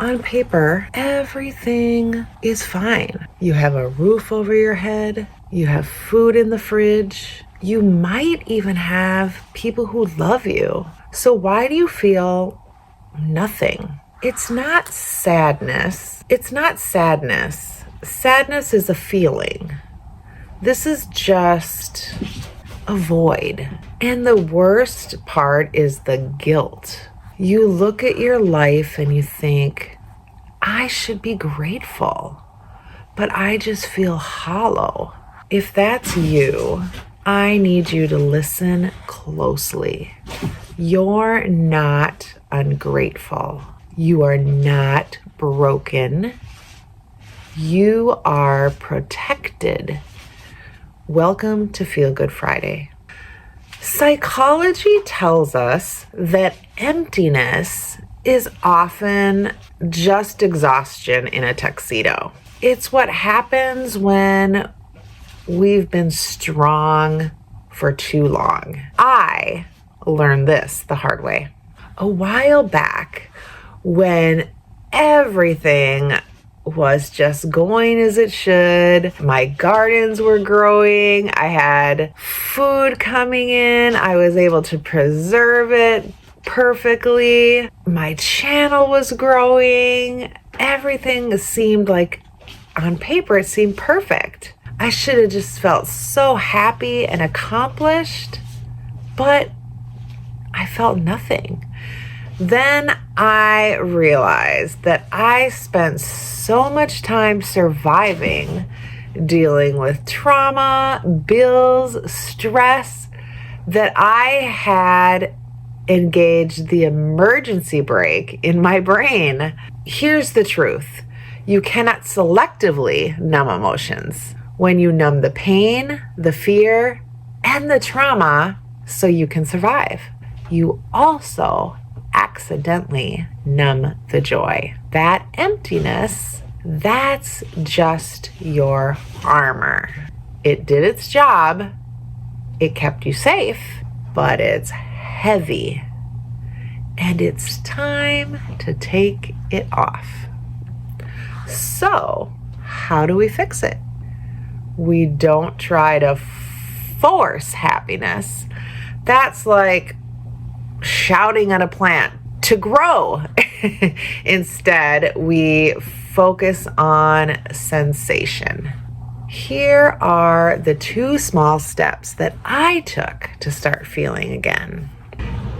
on paper, everything is fine. You have a roof over your head. You have food in the fridge. You might even have people who love you. So why do you feel nothing? It's not sadness. It's not sadness. Sadness is a feeling. This is just a void. And the worst part is the guilt. You look at your life and you think, I should be grateful, but I just feel hollow. If that's you, I need you to listen closely. You're not ungrateful. You are not broken. You are protected. Welcome to Feel Good Friday. Psychology tells us that emptiness is often just exhaustion in a tuxedo. It's what happens when we've been strong for too long. I learned this the hard way. A while back, when everything was just going as it should, my gardens were growing, I had food coming in, I was able to preserve it perfectly, my channel was growing, everything seemed like, on paper, it seemed perfect. I should have just felt so happy and accomplished, but I felt nothing. Then I realized that I spent so much time surviving, dealing with trauma, bills, stress, that I had engaged the emergency brake in my brain. Here's the truth. You cannot selectively numb emotions. When you numb the pain, the fear, and the trauma so you can survive, you also accidentally numb the joy. That emptiness, that's just your armor. It did its job. It kept you safe, but it's heavy. And it's time to take it off. So, how do we fix it? We don't try to force happiness. That's like shouting at a plant to grow. Instead, we focus on sensation. Here are the 2 small steps that I took to start feeling again.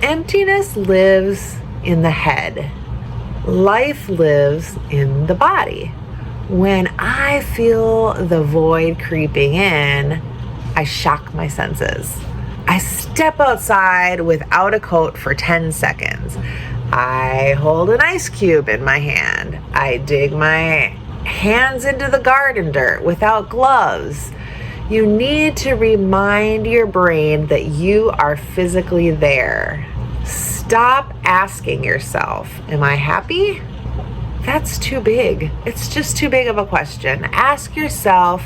Emptiness lives in the head. Life lives in the body. When I feel the void creeping in, I shock my senses. I step outside without a coat for 10 seconds. I hold an ice cube in my hand. I dig my hands into the garden dirt without gloves. You need to remind your brain that you are physically there. Stop asking yourself, am I happy? That's too big. It's just too big of a question. Ask yourself,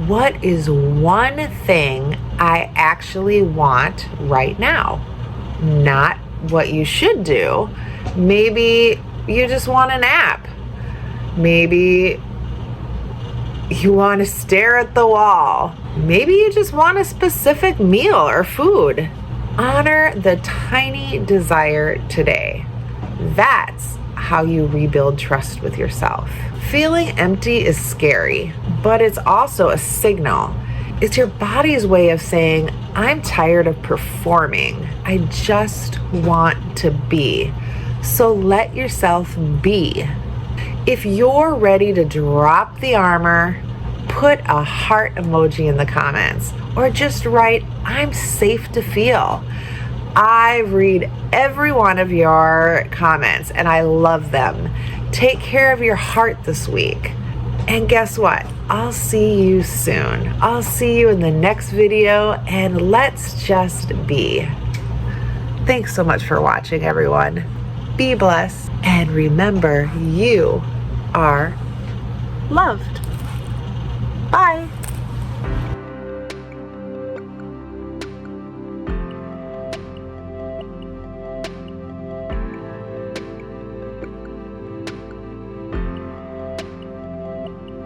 what is one thing I actually want right now? Not what you should do. Maybe you just want a nap. Maybe you want to stare at the wall. Maybe you just want a specific meal or food. Honor the tiny desire today. That's how you rebuild trust with yourself. Feeling empty is scary, but it's also a signal. It's your body's way of saying, I'm tired of performing. I just want to be. So let yourself be. If you're ready to drop the armor, put a heart emoji in the comments, or just write, I'm safe to feel. I read every one of your comments and I love them. Take care of your heart this week. And guess what? I'll see you soon. I'll see you in the next video, and let's just be. Thanks so much for watching, everyone. Be blessed, and remember, you are loved. Bye.